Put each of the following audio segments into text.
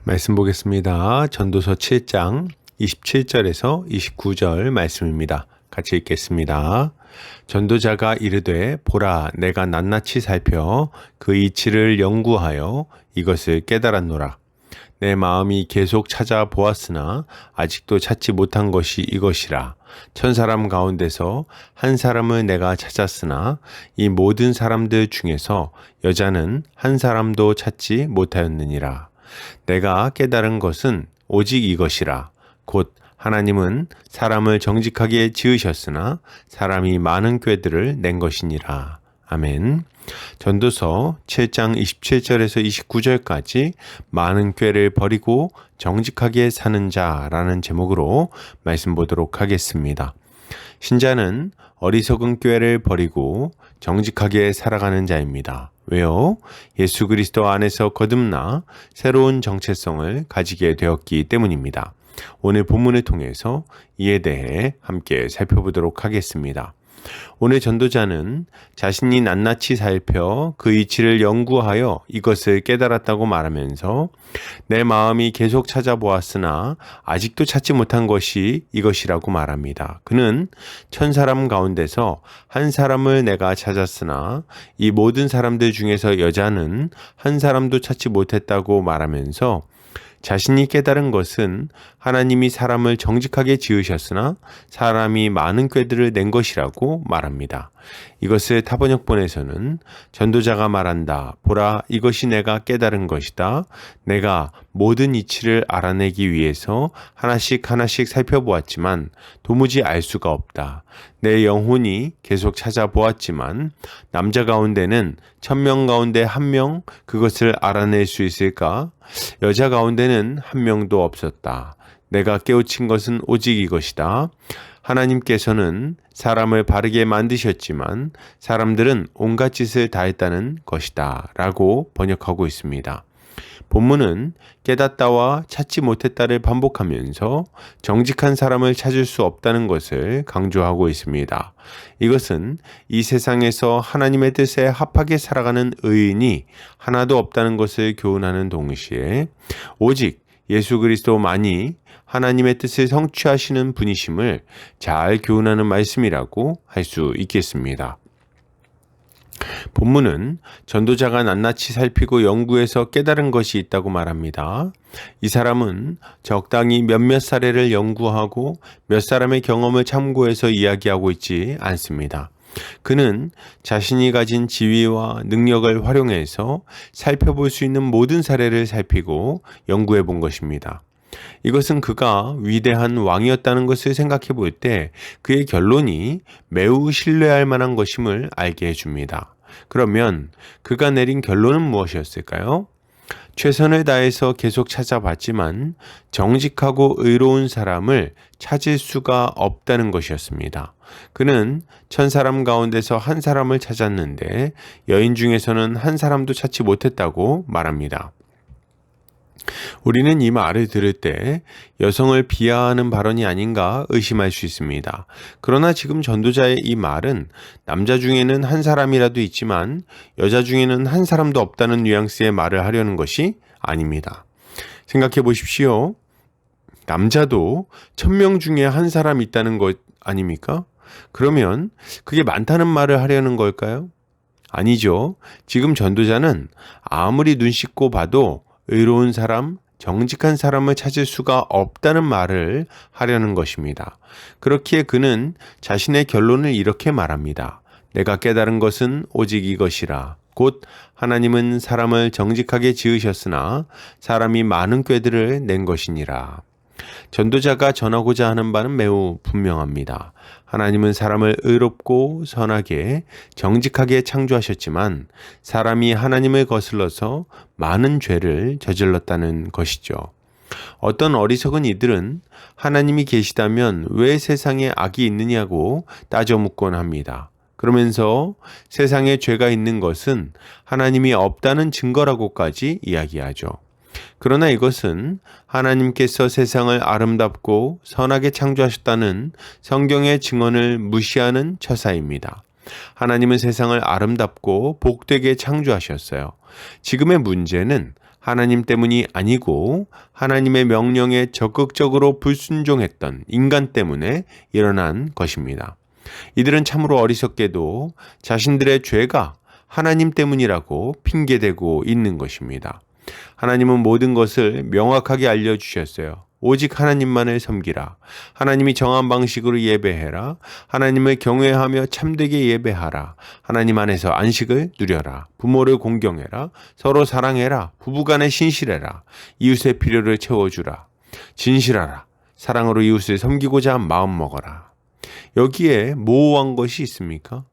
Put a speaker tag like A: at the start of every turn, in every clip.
A: 말씀 보겠습니다. 전도서 7장 27절에서 29절 말씀입니다. 같이 읽겠습니다. 전도자가 이르되 보라 내가 낱낱이 살펴 그 이치를 연구하여 이것을 깨달았노라. 내 마음이 계속 찾아보았으나 아직도 찾지 못한 것이 이것이라. 천사람 가운데서 한 사람을 내가 찾았으나 이 모든 사람들 중에서 여자는 한 사람도 찾지 못하였느니라. 내가 깨달은 것은 오직 이것이라. 곧 하나님은 사람을 정직하게 지으셨으나 사람이 많은 꾀들을 낸 것이니라. 아멘. 전도서 7장 27절에서 29절까지 많은 꾀를 버리고 정직하게 사는 자라는 제목으로 말씀 보도록 하겠습니다. 신자는 어리석은 꾀를 버리고 정직하게 살아가는 자입니다. 왜요? 예수 그리스도 안에서 거듭나 새로운 정체성을 가지게 되었기 때문입니다. 오늘 본문을 통해서 이에 대해 함께 살펴보도록 하겠습니다. 오늘 전도자는 자신이 낱낱이 살펴 그 이치를 연구하여 이것을 깨달았다고 말하면서 내 마음이 계속 찾아보았으나 아직도 찾지 못한 것이 이것이라고 말합니다. 그는 천사람 가운데서 한 사람을 내가 찾았으나 이 모든 사람들 중에서 여자는 한 사람도 찾지 못했다고 말하면서 자신이 깨달은 것은 하나님이 사람을 정직하게 지으셨으나 사람이 많은 꾀들을 낸 것이라고 말합니다. 이것을 타번역본에서는 전도자가 말한다. 보라, 이것이 내가 깨달은 것이다. 내가 모든 이치를 알아내기 위해서 하나씩 살펴보았지만 도무지 알 수가 없다. 내 영혼이 계속 찾아보았지만 남자 가운데는 1000명 가운데 1명 그것을 알아낼 수 있을까? 여자 가운데는 1명도 없었다. 내가 깨우친 것은 오직 이것이다. 하나님께서는 사람을 바르게 만드셨지만 사람들은 온갖 짓을 다했다는 것이다 라고 번역하고 있습니다. 본문은 깨닫다와 찾지 못했다를 반복하면서 정직한 사람을 찾을 수 없다는 것을 강조하고 있습니다. 이것은 이 세상에서 하나님의 뜻에 합하게 살아가는 의인이 하나도 없다는 것을 교훈하는 동시에 오직 예수 그리스도만이 하나님의 뜻을 성취하시는 분이심을 잘 교훈하는 말씀이라고 할 수 있겠습니다. 본문은 전도자가 낱낱이 살피고 연구해서 깨달은 것이 있다고 말합니다. 이 사람은 적당히 몇몇 사례를 연구하고 몇 사람의 경험을 참고해서 이야기하고 있지 않습니다. 그는 자신이 가진 지위와 능력을 활용해서 살펴볼 수 있는 모든 사례를 살피고 연구해 본 것입니다. 이것은 그가 위대한 왕이었다는 것을 생각해 볼 때 그의 결론이 매우 신뢰할 만한 것임을 알게 해줍니다. 그러면 그가 내린 결론은 무엇이었을까요? 최선을 다해서 계속 찾아봤지만 정직하고 의로운 사람을 찾을 수가 없다는 것이었습니다. 그는 1000사람 가운데서 한 사람을 찾았는데 여인 중에서는 한 사람도 찾지 못했다고 말합니다. 우리는 이 말을 들을 때 여성을 비하하는 발언이 아닌가 의심할 수 있습니다. 그러나 지금 전도자의 이 말은 남자 중에는 한 사람이라도 있지만 여자 중에는 한 사람도 없다는 뉘앙스의 말을 하려는 것이 아닙니다. 생각해 보십시오. 남자도 1000명 중에 한 사람 있다는 것 아닙니까? 그러면 그게 많다는 말을 하려는 걸까요? 아니죠. 지금 전도자는 아무리 눈 씻고 봐도 의로운 사람, 정직한 사람을 찾을 수가 없다는 말을 하려는 것입니다. 그렇기에 그는 자신의 결론을 이렇게 말합니다. 내가 깨달은 것은 오직 이것이라. 곧 하나님은 사람을 정직하게 지으셨으나 사람이 많은 꾀들을 낸 것이니라. 전도자가 전하고자 하는 바는 매우 분명합니다. 하나님은 사람을 의롭고 선하게 정직하게 창조하셨지만 사람이 하나님을 거슬러서 많은 죄를 저질렀다는 것이죠. 어떤 어리석은 이들은 하나님이 계시다면 왜 세상에 악이 있느냐고 따져 묻곤 합니다. 그러면서 세상에 죄가 있는 것은 하나님이 없다는 증거라고까지 이야기하죠. 그러나 이것은 하나님께서 세상을 아름답고 선하게 창조하셨다는 성경의 증언을 무시하는 처사입니다. 하나님은 세상을 아름답고 복되게 창조하셨어요. 지금의 문제는 하나님 때문이 아니고 하나님의 명령에 적극적으로 불순종했던 인간 때문에 일어난 것입니다. 이들은 참으로 어리석게도 자신들의 죄가 하나님 때문이라고 핑계대고 있는 것입니다. 하나님은 모든 것을 명확하게 알려주셨어요. 오직 하나님만을 섬기라. 하나님이 정한 방식으로 예배해라. 하나님을 경외하며 참되게 예배하라. 하나님 안에서 안식을 누려라. 부모를 공경해라. 서로 사랑해라. 부부간에 신실해라. 이웃의 필요를 채워주라. 진실하라. 사랑으로 이웃을 섬기고자 마음 먹어라. 여기에 모호한 것이 있습니까?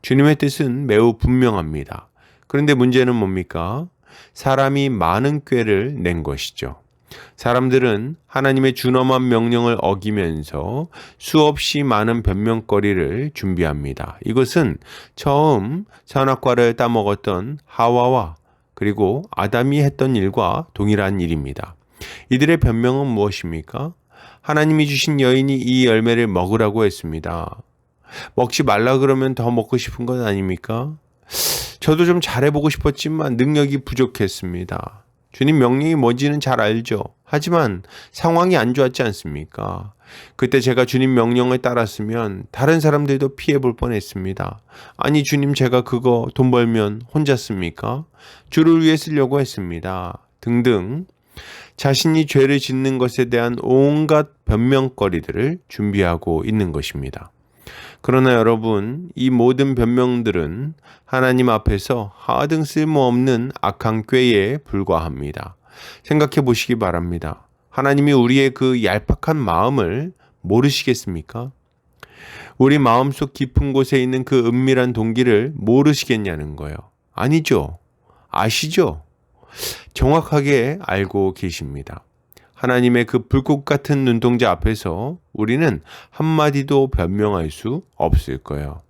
A: 주님의 뜻은 매우 분명합니다. 그런데 문제는 뭡니까? 사람이 많은 꾀를 낸 것이죠. 사람들은 하나님의 준엄한 명령을 어기면서 수없이 많은 변명거리를 준비합니다. 이것은 처음 선악과를 따먹었던 하와와 그리고 아담이 했던 일과 동일한 일입니다. 이들의 변명은 무엇입니까? 하나님이 주신 여인이 이 열매를 먹으라고 했습니다. 먹지 말라 그러면 더 먹고 싶은 것 아닙니까? 저도 좀 잘해보고 싶었지만 능력이 부족했습니다. 주님 명령이 뭔지는 잘 알죠. 하지만 상황이 안 좋았지 않습니까? 그때 제가 주님 명령을 따랐으면 다른 사람들도 피해 볼 뻔했습니다. 아니 주님 제가 그거 돈 벌면 혼자 씁니까? 주를 위해 쓰려고 했습니다. 등등 자신이 죄를 짓는 것에 대한 온갖 변명거리들을 준비하고 있는 것입니다. 그러나 여러분, 이 모든 변명들은 하나님 앞에서 하등 쓸모없는 악한 꾀에 불과합니다. 생각해 보시기 바랍니다. 하나님이 우리의 그 얄팍한 마음을 모르시겠습니까? 우리 마음속 깊은 곳에 있는 그 은밀한 동기를 모르시겠냐는 거예요. 아니죠. 아시죠? 정확하게 알고 계십니다. 하나님의 그 불꽃 같은 눈동자 앞에서 우리는 한마디도 변명할 수 없을 거예요.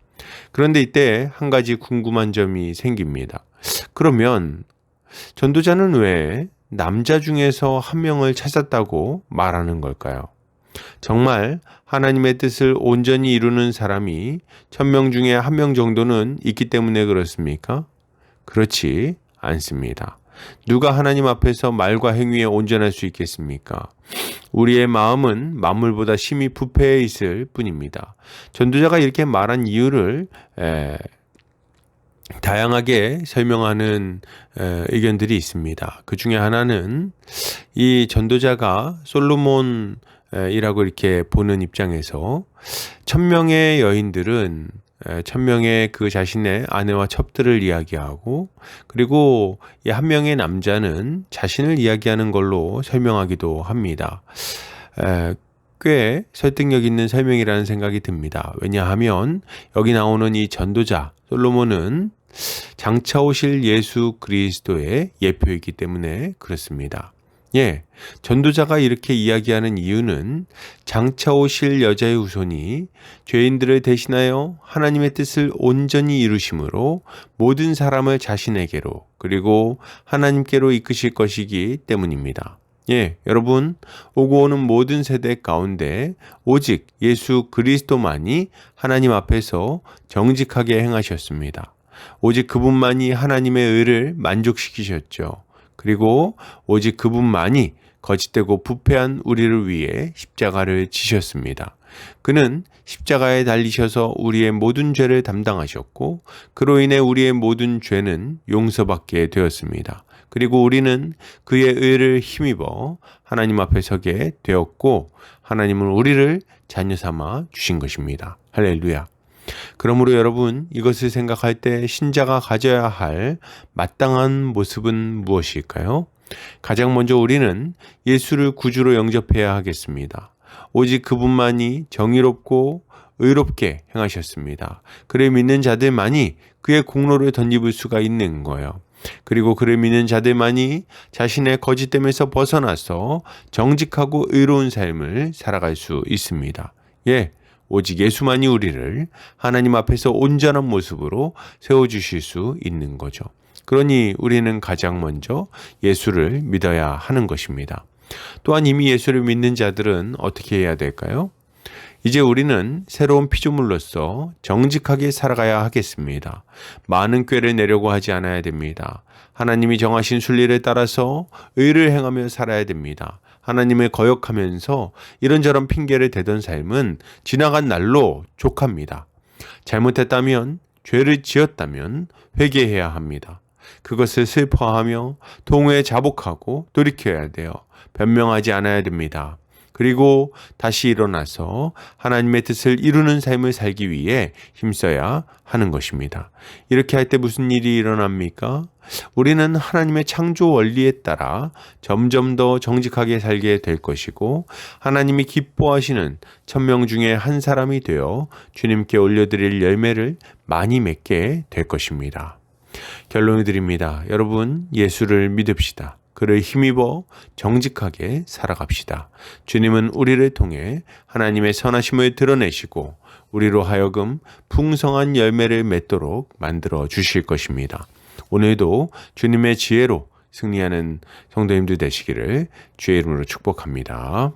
A: 그런데 이때 한 가지 궁금한 점이 생깁니다. 그러면 전도자는 왜 남자 중에서 한 명을 찾았다고 말하는 걸까요? 정말 하나님의 뜻을 온전히 이루는 사람이 1000명 중에 1명 정도는 있기 때문에 그렇습니까? 그렇지 않습니다. 누가 하나님 앞에서 말과 행위에 온전할 수 있겠습니까? 우리의 마음은 만물보다 심히 부패해 있을 뿐입니다. 전도자가 이렇게 말한 이유를 다양하게 설명하는 의견들이 있습니다. 그 중에 하나는 이 전도자가 솔로몬이라고 이렇게 보는 입장에서 1000명의 여인들은 1000명의 그 자신의 아내와 첩들을 이야기하고 그리고 이 한 명의 남자는 자신을 이야기하는 걸로 설명하기도 합니다. 꽤 설득력 있는 설명이라는 생각이 듭니다. 왜냐하면 여기 나오는 이 전도자 솔로몬은 장차 오실 예수 그리스도의 예표이기 때문에 그렇습니다. 전도자가 이렇게 이야기하는 이유는 장차 오실 여자의 후손이 죄인들을 대신하여 하나님의 뜻을 온전히 이루심으로 모든 사람을 자신에게로 그리고 하나님께로 이끄실 것이기 때문입니다. 여러분, 오고 오는 모든 세대 가운데 오직 예수 그리스도만이 하나님 앞에서 정직하게 행하셨습니다. 오직 그분만이 하나님의 의를 만족시키셨죠. 그리고 오직 그분만이 거짓되고 부패한 우리를 위해 십자가를 지셨습니다. 그는 십자가에 달리셔서 우리의 모든 죄를 담당하셨고 그로 인해 우리의 모든 죄는 용서받게 되었습니다. 그리고 우리는 그의 의를 힘입어 하나님 앞에 서게 되었고 하나님은 우리를 자녀 삼아 주신 것입니다. 할렐루야. 그러므로 여러분, 이것을 생각할 때 신자가 가져야 할 마땅한 모습은 무엇일까요? 가장 먼저 우리는 예수를 구주로 영접해야 하겠습니다. 오직 그분만이 정의롭고 의롭게 행하셨습니다. 그를 믿는 자들만이 그의 공로를 덧입을 수가 있는 거예요. 그리고 그를 믿는 자들만이 자신의 거짓됨에서 벗어나서 정직하고 의로운 삶을 살아갈 수 있습니다. 오직 예수만이 우리를 하나님 앞에서 온전한 모습으로 세워주실 수 있는 거죠. 그러니 우리는 가장 먼저 예수를 믿어야 하는 것입니다. 또한 이미 예수를 믿는 자들은 어떻게 해야 될까요? 이제 우리는 새로운 피조물로서 정직하게 살아가야 하겠습니다. 많은 꾀를 내려고 하지 않아야 됩니다. 하나님이 정하신 순리를 따라서 의를 행하며 살아야 됩니다. 하나님을 거역하면서 이런저런 핑계를 대던 삶은 지나간 날로 족합니다. 잘못했다면, 죄를 지었다면 회개해야 합니다. 그것을 슬퍼하며 통회에 자복하고 돌이켜야 돼요. 변명하지 않아야 됩니다. 그리고 다시 일어나서 하나님의 뜻을 이루는 삶을 살기 위해 힘써야 하는 것입니다. 이렇게 할 때 무슨 일이 일어납니까? 우리는 하나님의 창조 원리에 따라 점점 더 정직하게 살게 될 것이고, 하나님이 기뻐하시는 천명 중에 한 사람이 되어 주님께 올려드릴 열매를 많이 맺게 될 것입니다. 결론을 드립니다. 여러분, 예수를 믿읍시다. 그를 힘입어 정직하게 살아갑시다. 주님은 우리를 통해 하나님의 선하심을 드러내시고 우리로 하여금 풍성한 열매를 맺도록 만들어 주실 것입니다. 오늘도 주님의 지혜로 승리하는 성도님들 되시기를 주의 이름으로 축복합니다.